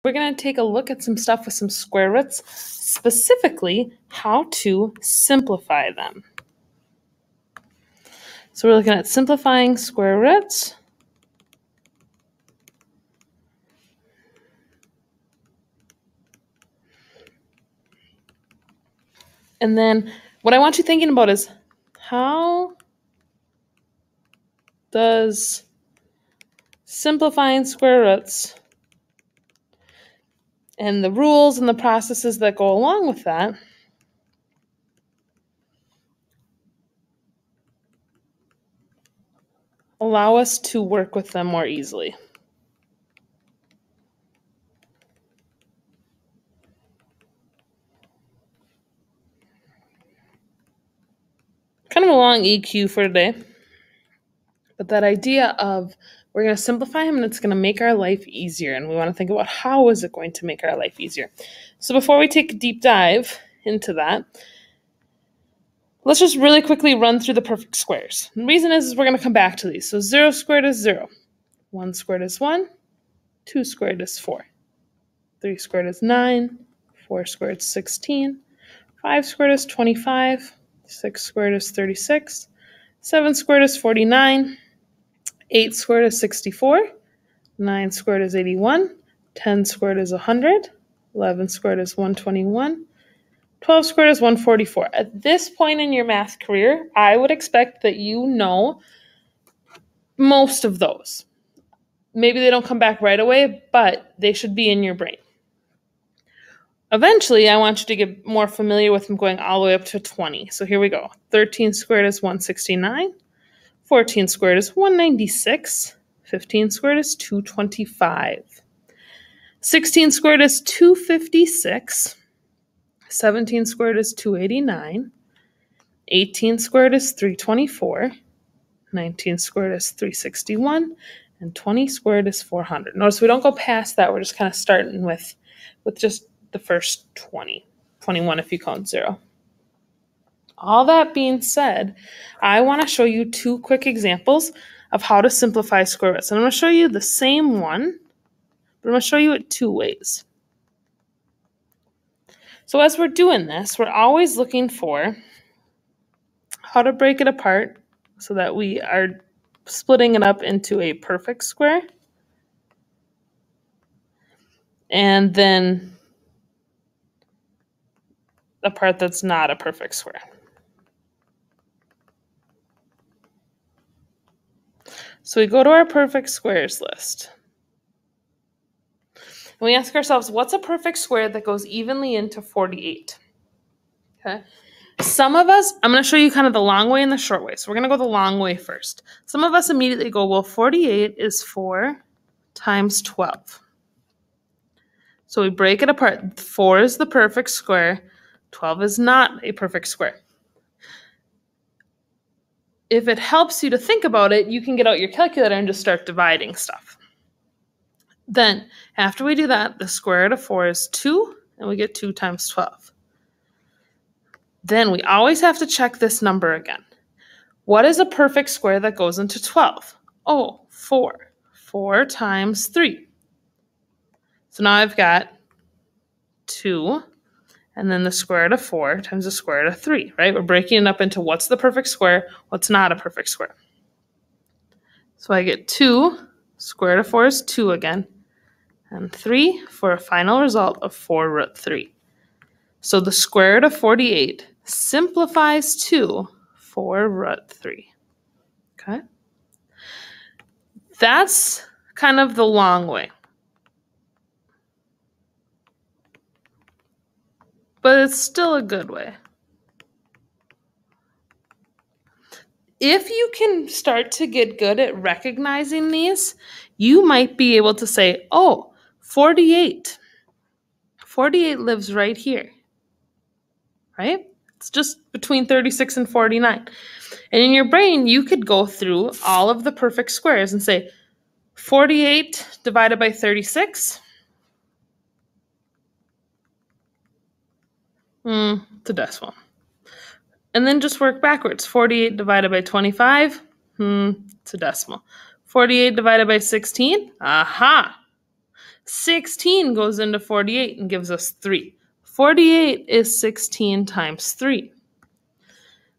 We're going to take a look at some stuff with some square roots, specifically how to simplify them. So we're looking at simplifying square roots. And then what I want you thinking about is, how does simplifying square roots and the rules and the processes that go along with that allow us to work with them more easily? Kind of a long EQ for today, but that idea of we're going to simplify them and it's going to make our life easier, and we want to think about how is it going to make our life easier. So before we take a deep dive into that, let's just really quickly run through the perfect squares. And the reason is we're going to come back to these. So 0 squared is 0, 1 squared is 1, 2 squared is 4, 3 squared is 9, 4 squared is 16, 5 squared is 25, 6 squared is 36, 7 squared is 49, 8 squared is 64, 9 squared is 81, 10 squared is 100, 11 squared is 121, 12 squared is 144. At this point in your math career, I would expect that you know most of those. Maybe they don't come back right away, but they should be in your brain. Eventually, I want you to get more familiar with them going all the way up to 20. So here we go. 13 squared is 169. 14 squared is 196. 15 squared is 225. 16 squared is 256. 17 squared is 289. 18 squared is 324. 19 squared is 361. And 20 squared is 400. Notice we don't go past that. We're just kind of starting with just the first 20. 21 if you count 0. All that being said, I want to show you 2 quick examples of how to simplify square roots. And I'm going to show you the same one, but I'm going to show you it 2 ways. So as we're doing this, we're always looking for how to break it apart so that we are splitting it up into a perfect square and then a part that's not a perfect square. So we go to our perfect squares list. And we ask ourselves, what's a perfect square that goes evenly into 48? Okay. Some of us, I'm going to show you kind of the long way and the short way. So we're going to go the long way first. Some of us immediately go, well, 48 is 4 times 12. So we break it apart. 4 is the perfect square. 12 is not a perfect square. If it helps you to think about it, you can get out your calculator and just start dividing stuff. Then, after we do that, the square root of 4 is 2, and we get 2 times 12. Then we always have to check this number again. What is a perfect square that goes into 12? Oh, 4. 4 times 3. So now I've got 2, and then the square root of 4 times the square root of 3, right? We're breaking it up into what's the perfect square, what's not a perfect square. So I get 2, square root of 4 is 2 again, and 3 for a final result of 4 root 3. So the square root of 48 simplifies to 4 root 3. Okay? That's kind of the long way. But it's still a good way. If you can start to get good at recognizing these, you might be able to say, oh, 48. 48 lives right here, right? It's just between 36 and 49. And in your brain, you could go through all of the perfect squares and say, 48 divided by 36. It's a decimal. And then just work backwards. 48 divided by 25. It's a decimal. 48 divided by 16. Aha! 16 goes into 48 and gives us 3. 48 is 16 times 3.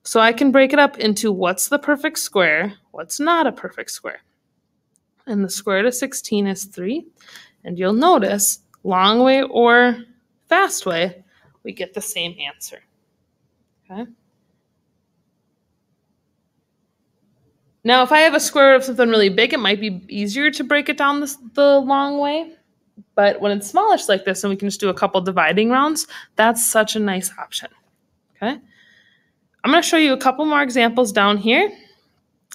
So I can break it up into what's the perfect square, what's not a perfect square. And the square root of 16 is 3. And you'll notice, long way or fast way, we get the same answer. Okay? Now, if I have a square root of something really big, it might be easier to break it down the long way. But when it's smallish like this and we can just do a couple dividing rounds, that's such a nice option. Okay? I'm going to show you a couple more examples down here.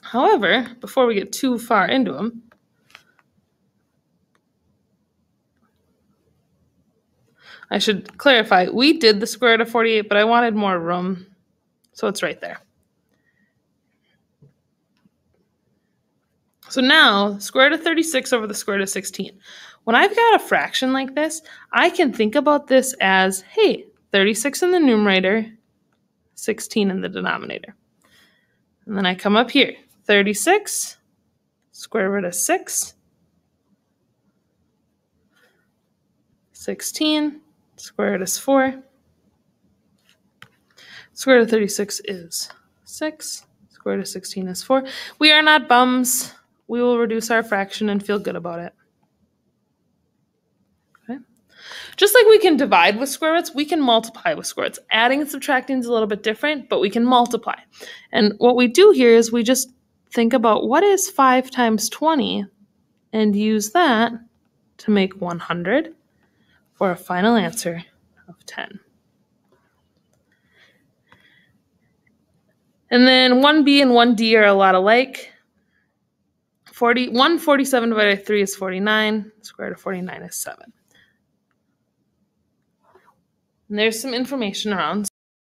However, before we get too far into them, I should clarify, we did the square root of 48, but I wanted more room, so it's right there. So now, square root of 36 over the square root of 16. When I've got a fraction like this, I can think about this as, hey, 36 in the numerator, 16 in the denominator. And then I come up here, 36, square root of 6, 16, square root is 4. Square root of 36 is 6. Square root of 16 is 4. We are not bums. We will reduce our fraction and feel good about it. Okay. Just like we can divide with square roots, we can multiply with square roots. Adding and subtracting is a little bit different, but we can multiply. And what we do here is we just think about what is 5 times 20 and use that to make 100 for a final answer of 10. And then 1b and 1d are a lot alike. 147 divided by 3 is 49. Square root of 49 is 7. And there's some information around